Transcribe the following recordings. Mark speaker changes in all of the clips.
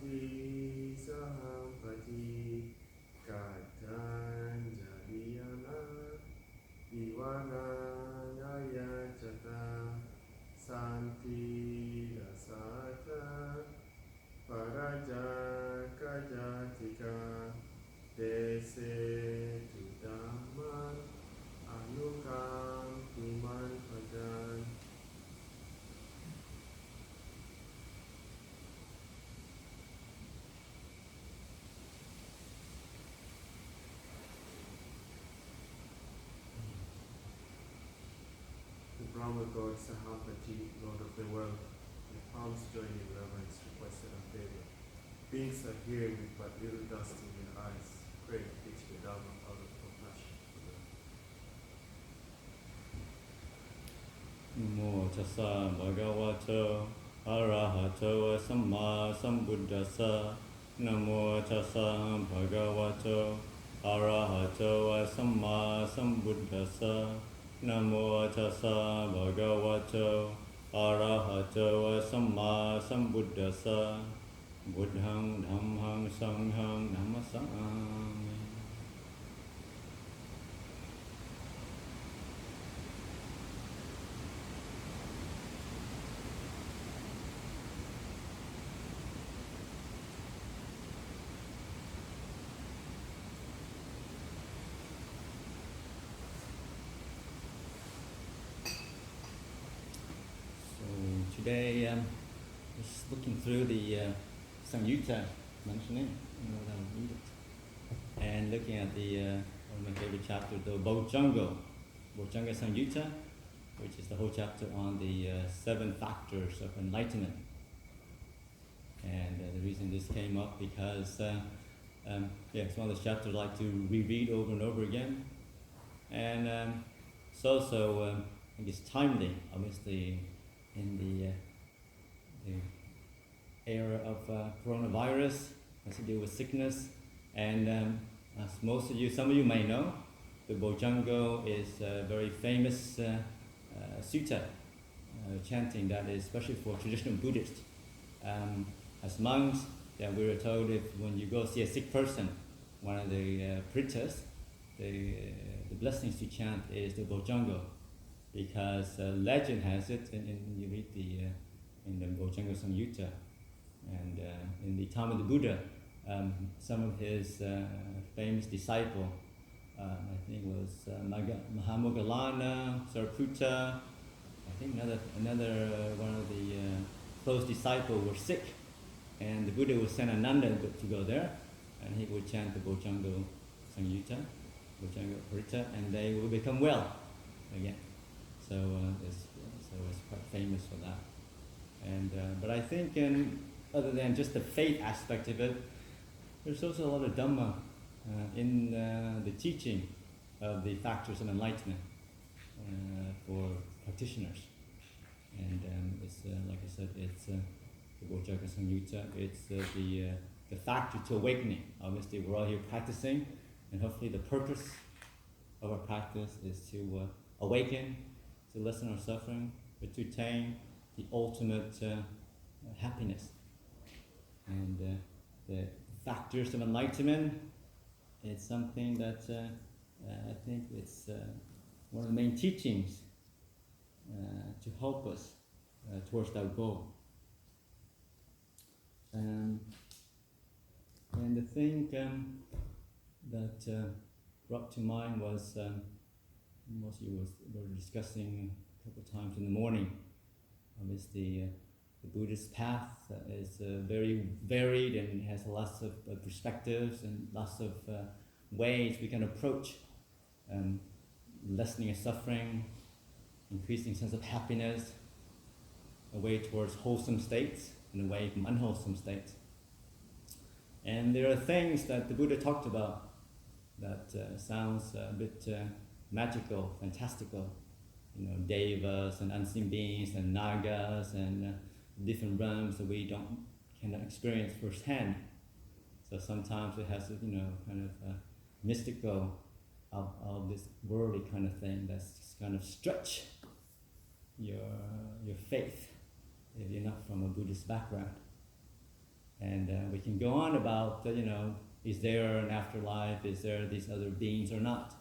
Speaker 1: ติสัมปติกัจจันจะวิยานะอิวานังอายะจตาสันติรัสสะตาปราจากัจจติกาเตเสตุธัมมังอนุกัมปิมันปัจจันBrahma God Sahampati, Lord of the world, with palms joined in reverence, requested a favor. Beings are here with but little dust in their eyes. Pray to teach the Dhamma out of compassion for them.
Speaker 2: นะโมตัสสะภะคะวะโตอะระหะโตสัมมาสัมพุทธัสสะนะโมตัสสะภะคะวะโตอะระหะโตสัมมาสัมพุทธัสสะนะโมตัสสะภะคะวะโตอะระหะโตสัมมาสัมพุทธัสสะบุตถังธัมมังสังฆังนะมัสสามิ Today, just looking through the Samyutta, mentioning, read it, and looking at the one of my favorite chapters, the Bojjhanga Samyutta, which is the whole chapter on the 7 factors of enlightenment. And the reason this came up because it's one of those chapters I like to reread over and over again, and it's also I think it's timely, obviously. In the era of coronavirus, has to do with sickness, and as some of you may know, the Bojjhanga is a very famous sutta, chanting that is especially for traditional Buddhists. As monks, we were told when you go see a sick person, one of the prittas, the blessings to chant is the Bojjhanga. Because legend has it, and you read in the Bojjhanga Samyutta, and in the time of the Buddha, some of his famous disciples, I think it was Mahamoggallana, Sariputta, I think another one of the close disciples were sick, and the Buddha would send Ananda to go there, and he would chant the Bojjhanga Samyutta, Bojjhanga Paritta, and they will become well again. So it's quite famous for that. And but I think other than just the faith aspect of it, there's also a lot of Dhamma in the teaching of the factors of enlightenment for practitioners. And it's like I said, it's the Bojjhanga Samyutta. It's the factor to awakening. Obviously, we're all here practicing, and hopefully the purpose of our practice is to awaken, to lessen our suffering, but to attain the ultimate happiness. And the factors of enlightenment is something that I think it's one of the main teachings to help us towards that goal. And the thing that brought to mind was most of you were discussing a couple of times in the morning. Obviously, the Buddhist path is very varied and has lots of perspectives and lots of ways we can approach lessening of suffering, increasing sense of happiness, a way towards wholesome states and away from unwholesome states. And there are things that the Buddha talked about that sounds a bit magical, fantastical, devas and unseen beings and nagas and different realms that we cannot experience firsthand. So sometimes it has kind of mystical of this worldly kind of thing that's kind of stretch your faith if you're not from a Buddhist background. And we can go on about, is there an afterlife? Is there these other beings or not?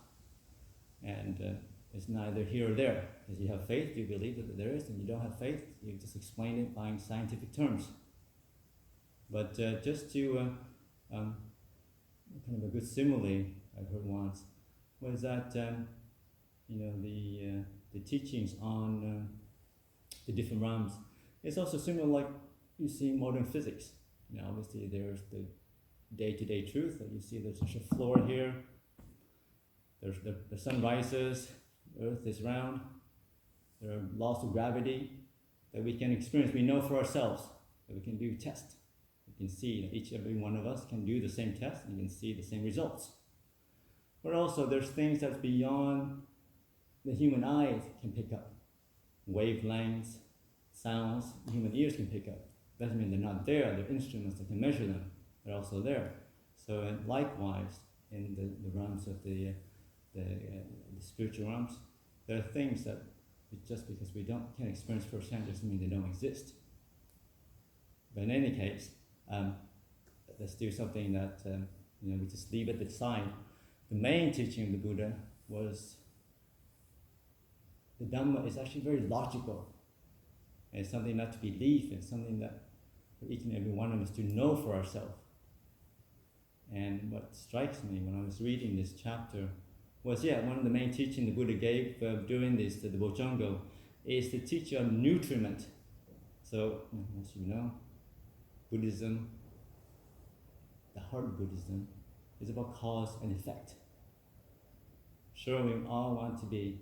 Speaker 2: And it's neither here or there. Because you have faith, you believe that there is, and you don't have faith, you just explain it by scientific terms. But just to kind of a good simile I heard once was that the teachings on the different realms. It's also similar like you see in modern physics. Obviously there's the day-to-day truth that you see there's such a floor here. The sun rises, Earth is round. There are laws of gravity that we can experience. We know for ourselves that we can do tests. We can see that every one of us can do the same test and can see the same results. But also there's things that's beyond the human eye can pick up. Wavelengths, sounds, human ears can pick up. Doesn't mean they're not there. There are instruments that can measure them. They're also there. So likewise, in the realms of the spiritual realms, there are things that just because we can't experience firsthand doesn't mean they don't exist. But in any case, there's still something that we just leave at the side. The main teaching of the Buddha was the Dhamma is actually very logical. And it's something not to believe in, something that for each and every one of us to know for ourselves. And what strikes me when I was reading this chapter was, one of the main teachings the Buddha gave during this, the Bojjhanga, is to teach on nutriment. So, as you know, Buddhism, the heart of Buddhism, is about cause and effect. Sure, we all want to be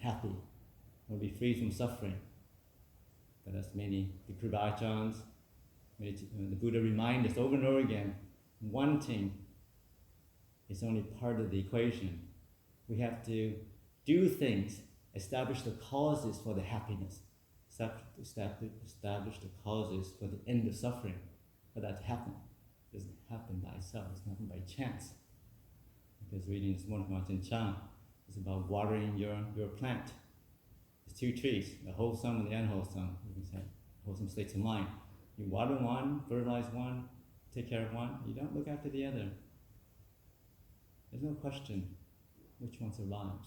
Speaker 2: happy, or be free from suffering. But as the Kruba Ajahns, the Buddha reminds us over and over again, wanting is only part of the equation. We have to do things, establish the causes for the happiness, establish the causes for the end of suffering. For that to happen, it doesn't happen by itself, it's not by chance. Because reading this morning from Ajahn Chah is about watering your plant. There's two trees, the wholesome and the unwholesome, you can say, wholesome states of mind. You water one, fertilize one, take care of one, you don't look after the other. There's no question which one survives,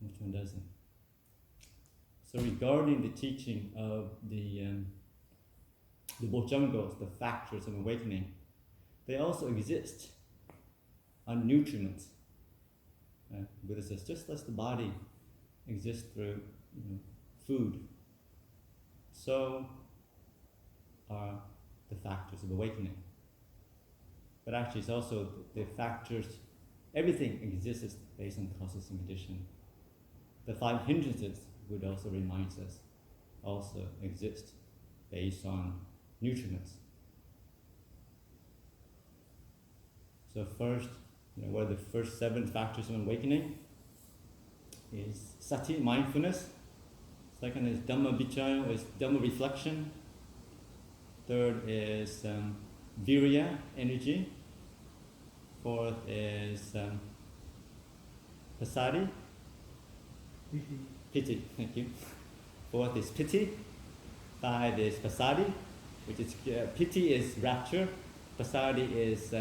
Speaker 2: which one doesn't. So regarding the teaching of the Bojjhangas, the factors of awakening, they also exist on nutriments. Buddha says, just as the body exists through food, so are the factors of awakening. But actually it's also the factors, everything exists based on causes and condition. The 5 hindrances, Buddha also reminds us, also exist based on nutriments. So first, what are the first 7 factors of awakening? Is sati, mindfulness. Second is Dhamma vichaya, is Dhamma reflection. Third is virya, energy. Fourth is pasadi. Piti, thank you. Fourth is piti. 5 is pasadi, which is piti is rapture. Pasadi is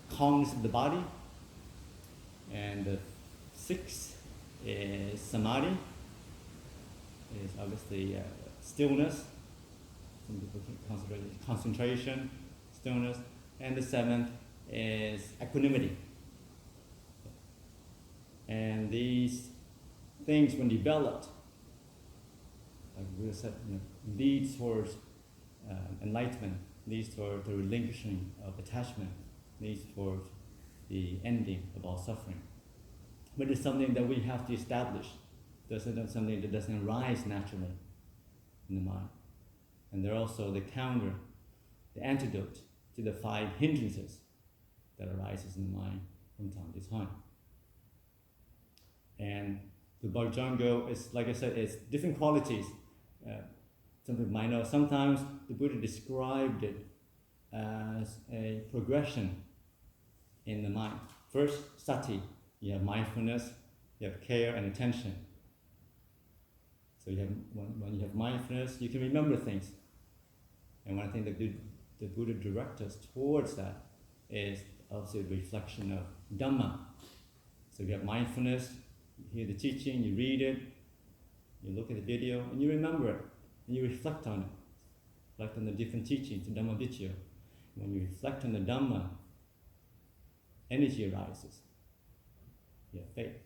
Speaker 2: calmness of the body. And 6 is samadhi. Is obviously stillness. Some people concentrate concentration, stillness. And the 7th is equanimity. And these things, when developed, like Buddha said, leads towards enlightenment, leads towards the relinquishing of attachment, leads towards the ending of all suffering. But it's something that we have to establish. It's not something that doesn't arise naturally in the mind. And they're also the counter, the antidote to the 5 hindrances that arises in the mind from time to time. And the Bojjhanga is, like I said, it's different qualities. Some people might know, sometimes the Buddha described it as a progression in the mind. First, sati, you have mindfulness, you have care and attention. So you have, when you have mindfulness, you can remember things. And one thing that the Buddha directs us towards that is also a reflection of Dhamma. So you have mindfulness, you hear the teaching, you read it, you look at the video, and you remember it, and you reflect on it. Reflect on the different teachings, the Dhamma Vichya. When you reflect on the Dhamma, energy arises. You have faith.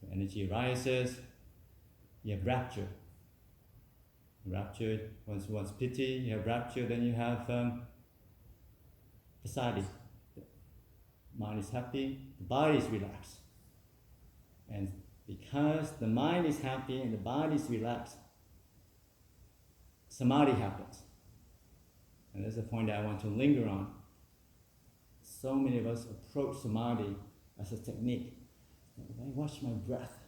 Speaker 2: So energy arises, you have rapture. Rapture, once piti, you have rapture, then you have pasadi. The mind is happy, the body is relaxed. And because the mind is happy and the body is relaxed, samadhi happens. And that's the point that I want to linger on. So many of us approach samadhi as a technique. If I watch my breath,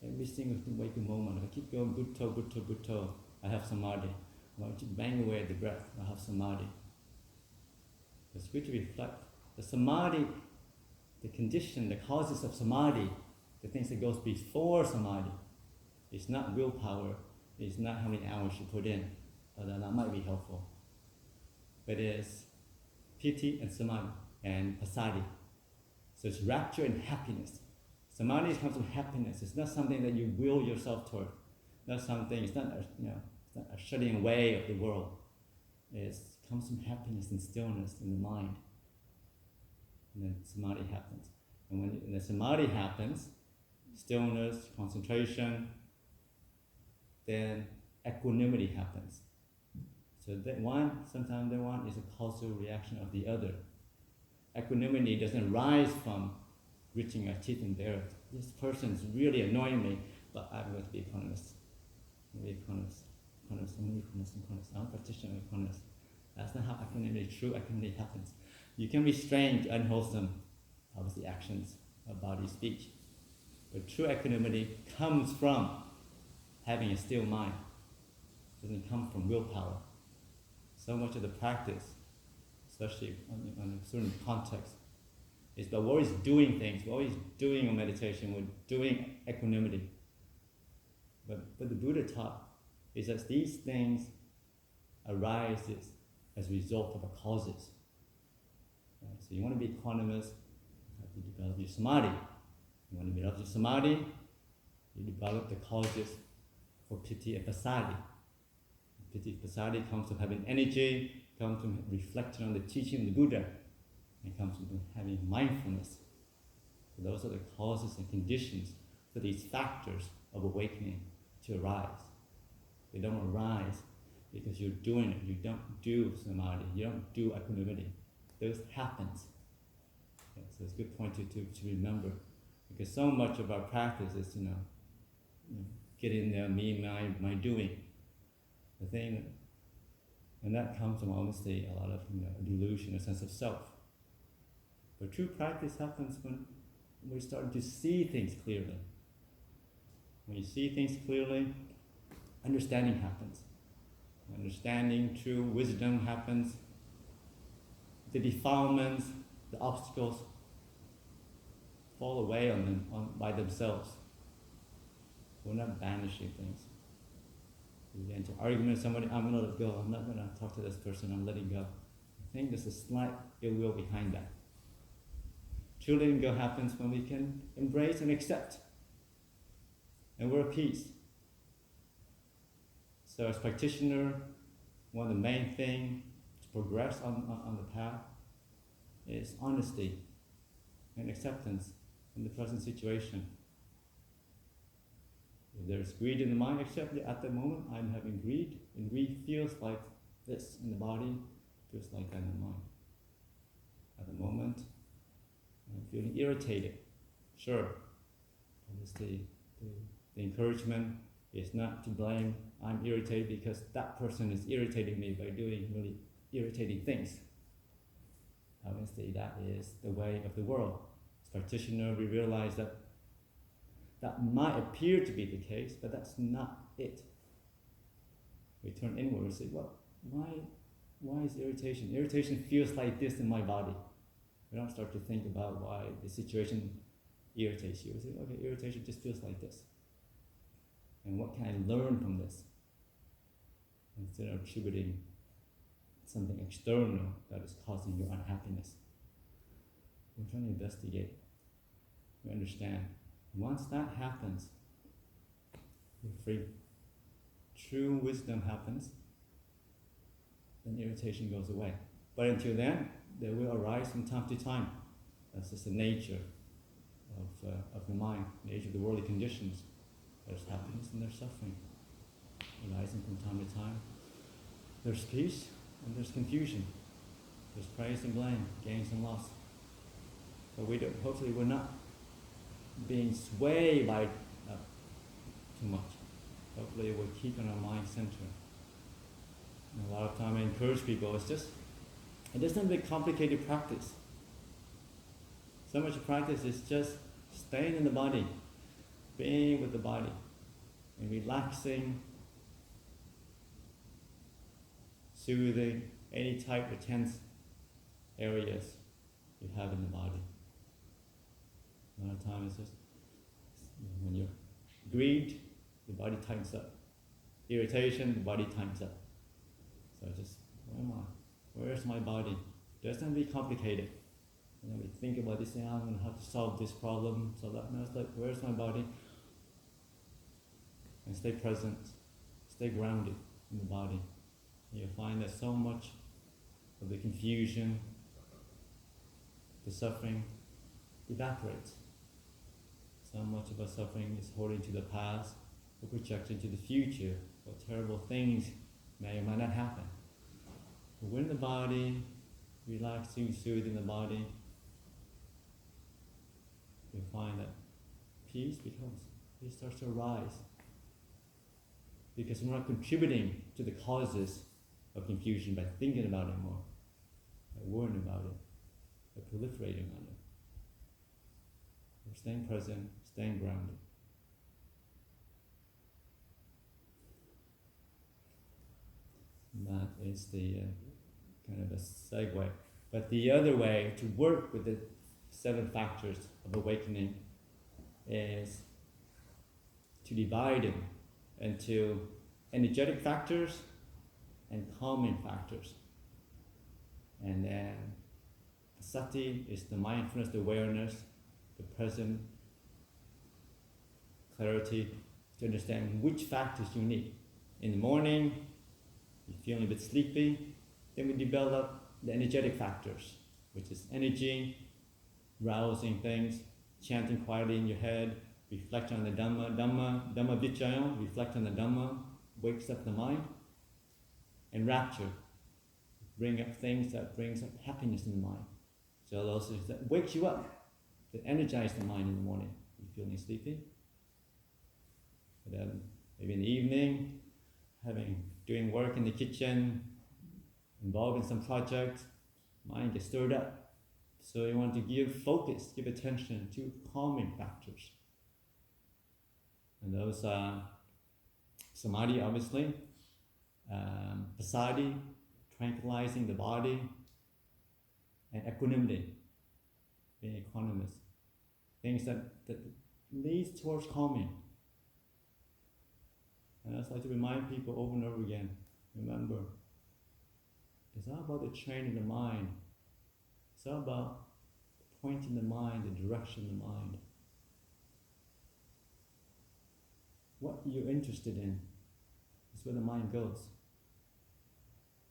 Speaker 2: every single waking moment, if I keep going butto, butto, butto, I have samadhi. If I bang away at the breath, I have samadhi. It's good to reflect. The samadhi, the condition, the causes of samadhi, the things that goes before samadhi, it's not willpower, it's not how many hours you put in, although that might be helpful. But it's piti and samadhi and pasadi. So it's rapture and happiness. Samadhi comes from happiness. It's not something that you will yourself toward. Not something. It's not it's not a shutting away of the world. It comes from happiness and stillness in the mind. And then samadhi happens. And when the samadhi happens, stillness, concentration, then equanimity happens. So that sometimes the one is a causal reaction of the other. Equanimity doesn't rise from gritting our teeth in the earth. This person is really annoying me, but I'm going to be equanimous. I'm going to be equanimous. I'm a practitioner of equanimous. That's not how equanimity, true equanimity happens. You can restrain unwholesome, obviously, actions of body, speech. But true equanimity comes from having a still mind. It doesn't come from willpower. So much of the practice, especially on a certain context, is that we're always doing things, we're always doing a meditation, we're doing equanimity. But what the Buddha taught is that these things arise as a result of the causes. Right? So you want to be equanimous, you have to develop your samadhi. You want to develop your samadhi, you develop the causes for piti and pasadi. Piti and pasadi comes from having energy, comes from reflecting on the teaching of the Buddha, and comes from having mindfulness. So those are the causes and conditions for these factors of awakening to arise. They don't arise because you're doing it. You don't do samadhi. You don't do equanimity. Those happens. Okay, so it's a good point to remember, because so much of our practice is get in there, me, my doing. The thing, and that comes from honestly a lot of delusion, a sense of self. But true practice happens when we start to see things clearly. When you see things clearly, understanding happens. Understanding, true wisdom happens. The defilements, the obstacles fall away by themselves. We're not banishing things. You get into argument with somebody, I'm going to let go, I'm not going to talk to this person, I'm letting go. I think there's a slight ill will behind that. True letting go happens when we can embrace and accept. And we're at peace. So as practitioner, one of the main things to progress on the path is honesty and acceptance in the present situation. If there's greed in the mind, accept that at the moment I'm having greed, and greed feels like this in the body, feels like that in the mind. At the moment, I'm feeling irritated. Sure, obviously the encouragement is not to blame. I'm irritated because that person is irritating me by doing really irritating things. Obviously that is the way of the world. As practitioner, we realize that might appear to be the case, but that's not it. We turn inward and say, well, why is irritation? Irritation feels like this in my body. We don't start to think about why the situation irritates you. We say, okay, irritation just feels like this. And what can I learn from this? instead of attributing something external that is causing your unhappiness. We're trying to investigate. We understand. Once that happens, you're free. True wisdom happens, then irritation goes away. But until then, they will arise from time to time. That's just the nature of the mind, the nature of the worldly conditions. There's happiness and there's suffering, arising from time to time. There's peace and there's confusion. There's praise and blame, gains and loss. But hopefully we're not being swayed by too much. Hopefully we're keeping our mind centered. And a lot of time I encourage people, it doesn't be a complicated practice. So much practice is just staying in the body, being with the body, and relaxing, soothing any type of tense areas you have in the body. A lot of times it's just, when you're greed, the body tightens up. Irritation, the body tightens up. So just, where am I? Where's my body? It doesn't be complicated. And then we think about this thing, I'm going to have to solve this problem, so that. No, it's like, where's my body? And stay present, stay grounded in the body. You'll find that so much of the confusion, the suffering, evaporates. So much of our suffering is holding to the past, or projecting to the future, what terrible things may or may not happen. But we're in the body, relaxing, soothing the body, you'll find that peace starts to arise. Because we're not contributing to the causes of confusion by thinking about it more, by worrying about it, by proliferating on it. We're staying present, staying grounded. And that is the kind of a segue. But the other way to work with the 7 factors of awakening is to divide them into energetic factors and calming factors. And then sati is the mindfulness, the awareness, the present clarity to understand which factors you need. In the morning, you're feeling a bit sleepy, then we develop the energetic factors, which is energy, rousing things, chanting quietly in your head, reflect on the Dhamma, Dhamma Vichaya, reflect on the Dhamma, wakes up the mind, and rapture, bring up things that brings up happiness in the mind. So those things that wakes you up, that energize the mind in the morning. You're feeling sleepy. But then maybe in the evening, doing work in the kitchen, involved in some project, mind gets stirred up. So you want to give focus, give attention to calming factors. And those are samadhi, obviously, passaddhi, tranquilizing the body, and equanimity, being equanimous. Things that leads towards calming. And I just like to remind people over and over again, remember, it's not about the training the mind. It's all about pointing the mind, the direction of the mind. What you're interested in is where the mind goes.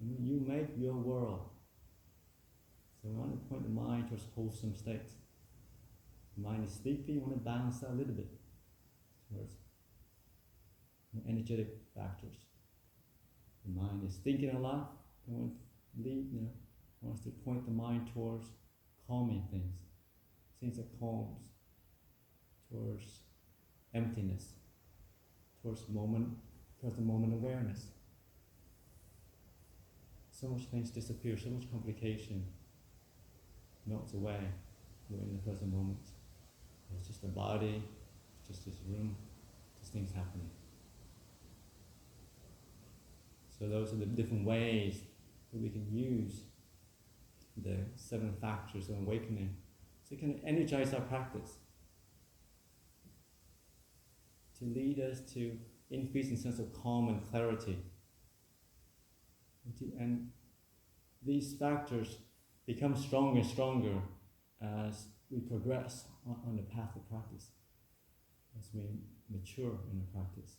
Speaker 2: You make your world. So we want to point the mind towards wholesome states. The mind is sleepy, you want to balance that a little bit towards more energetic factors. The mind is thinking a lot, wants to point the mind towards calming things that calms, towards emptiness, towards the moment awareness. So much things disappear, so much complication melts away. We're in the present moment. It's just a body, it's just this room, just things happening. So those are the different ways that we can use the 7 factors of awakening. So it can energize our practice to lead us to increasing sense of calm and clarity And these factors become stronger and stronger as we progress on the path of practice, as we mature in the practice.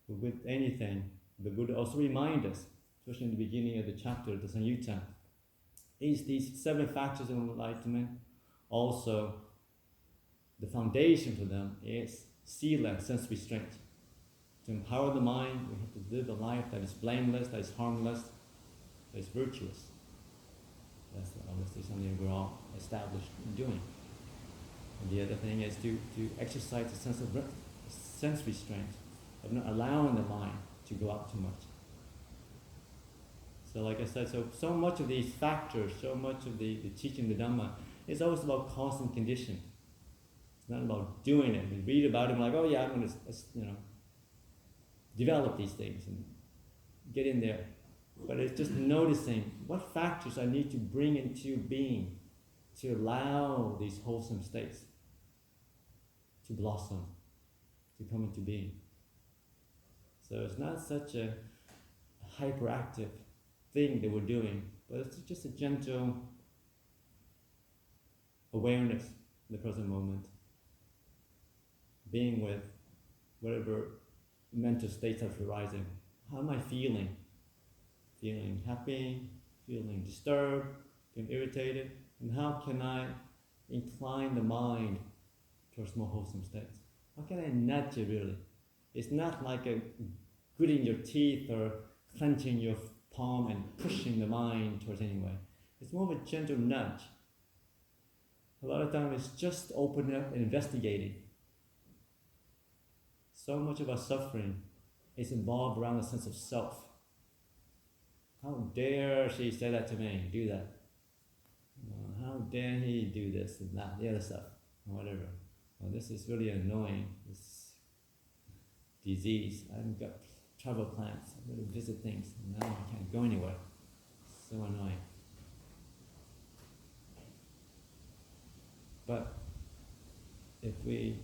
Speaker 2: But with anything, the Buddha also reminds us, especially in the beginning of the chapter, the Samyutta, is these 7 factors of enlightenment. Also, the foundation for them is sila, sense restraint. To empower the mind, we have to live a life that is blameless, that is harmless, that is virtuous. That's obviously something we're all established in doing. And the other thing is to exercise a sense of sense restraint, of not allowing the mind to go out too much. So like I said, so much of these factors, so much of the teaching of the Dhamma is always about cause and condition. It's not about doing it. We read about it and we're like, oh yeah, I'm going to, develop these things and get in there. But it's just noticing what factors I need to bring into being to allow these wholesome states to blossom, to come into being. So it's not such a hyperactive thing that we're doing, but it's just a gentle awareness in the present moment, being with whatever mental states are arising. How am I feeling? Feeling happy, feeling disturbed, feeling irritated, and how can I incline the mind towards more wholesome states? How can I nudge it really? It's not like a gritting your teeth or clenching your palm and pushing the mind towards anywhere. It's more of a gentle nudge. A lot of times it's just opening up and investigating. So much of our suffering is involved around the sense of self. How dare she say that to me, do that? How dare he do this and that, the other stuff, or whatever. Well, this is really annoying, this disease. I've got travel plans, I'm going to visit things, and now I can't go anywhere. So annoying. But if we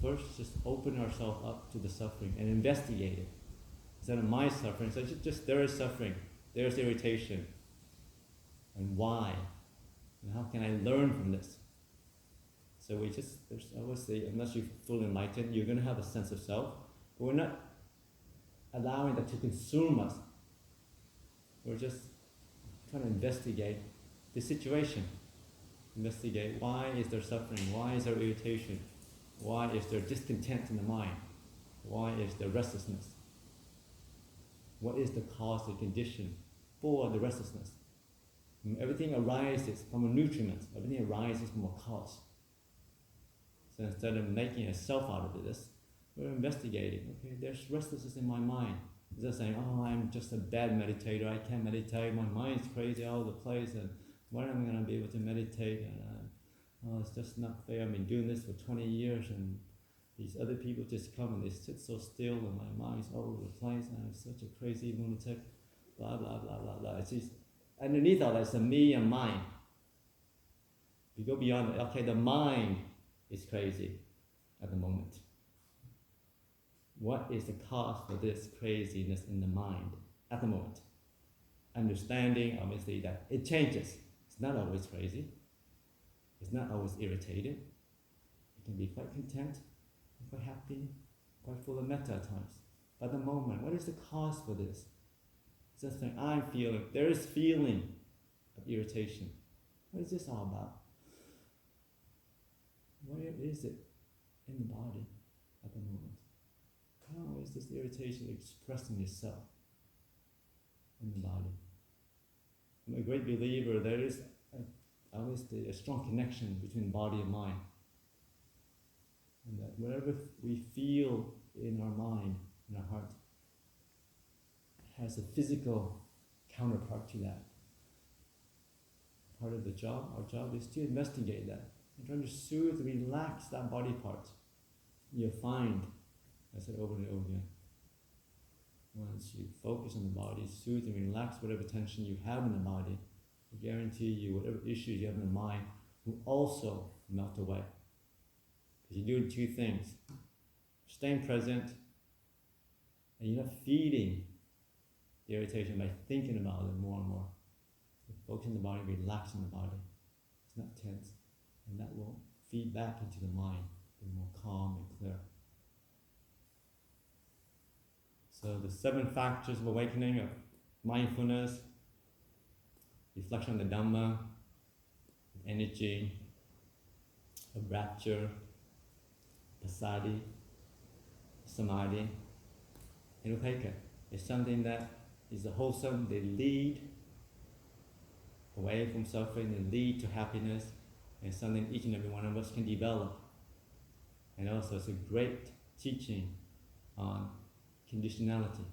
Speaker 2: first just open ourselves up to the suffering and investigate it, instead of my suffering, so just there is suffering, there's irritation, and why? And how can I learn from this? So there's obviously, unless you're fully enlightened, you're going to have a sense of self, but we're not allowing that to consume us. We're just trying to investigate the situation. Investigate why is there suffering, why is there irritation, why is there discontent in the mind, why is there restlessness, what is the cause, the condition for the restlessness. Everything arises from a nutriment, everything arises from a cause. So instead of making a self out of this, we're investigating, okay, there's restlessness in my mind. Instead of saying, oh, I'm just a bad meditator, I can't meditate, my mind's crazy all over the place, and when am I going to be able to meditate? And oh, it's just not fair, I've been doing this for 20 years, and these other people just come and they sit so still, and my mind's all over the place, and I'm such a crazy lunatic, blah, blah, blah, blah, blah. It's just, underneath all that, it's a me and mine. If you go beyond it, okay, the mind is crazy at the moment. What is the cause for this craziness in the mind at the moment? Understanding, obviously, that it changes. It's not always crazy. It's not always irritated. It can be quite content, quite happy, quite full of metta at times. But at the moment, what is the cause for this? It's just like, I'm feeling, there is feeling of irritation. What is this all about? Where is it in the body at the moment? How is this irritation expressing itself in the body? I'm a great believer there is obviously a strong connection between body and mind. And that whatever we feel in our mind, in our heart, has a physical counterpart to that. Part of the job, our job is to investigate that and try to soothe, relax that body part. You'll find, I said over and over again, once you focus on the body, soothe and relax whatever tension you have in the body, I guarantee you whatever issues you have in the mind will also melt away. Because you're doing two things. Staying present And you're not feeding the irritation by thinking about it more and more. You focus on the body, relax in the body. It's not tense. And that will feed back into the mind, be more calm and clear. So the 7 factors of awakening are mindfulness, reflection on the Dhamma, energy, of rapture, passaddhi, samadhi, and upekkha. It's something that is wholesome. They lead away from suffering, they lead to happiness, and something each and every one of us can develop. And also it's a great teaching on conditionality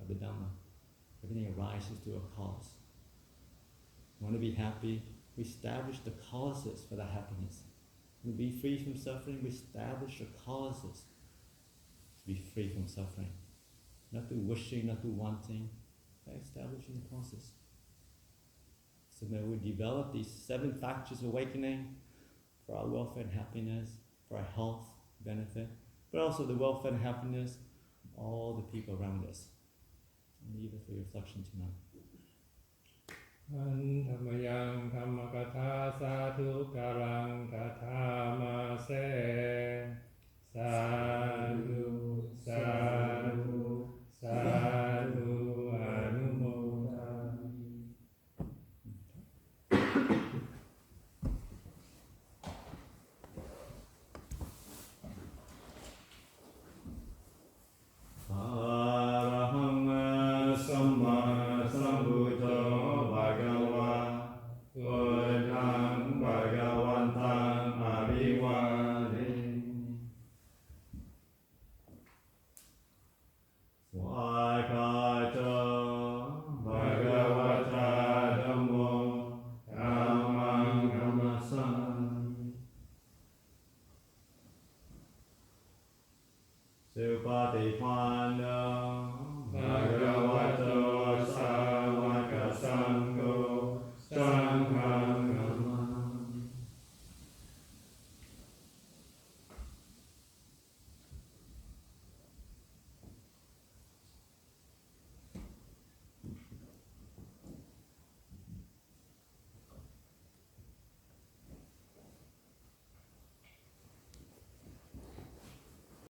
Speaker 2: of the Dhamma. Everything arises to a cause. Want to be happy? We establish the causes for that happiness. To be free from suffering, we establish the causes to be free from suffering. Not through wishing, not through wanting, by establishing the causes. So that we develop these 7 factors of awakening for our welfare and happiness, for our health benefit, but also the welfare and happiness of all the people around us. And leave it for your reflection tonight.
Speaker 3: อันธรรมยังธรรมกถาสาธุการังกถามาเสสาธุสาธุสาธุอนุโมทามิ
Speaker 2: Supatipanna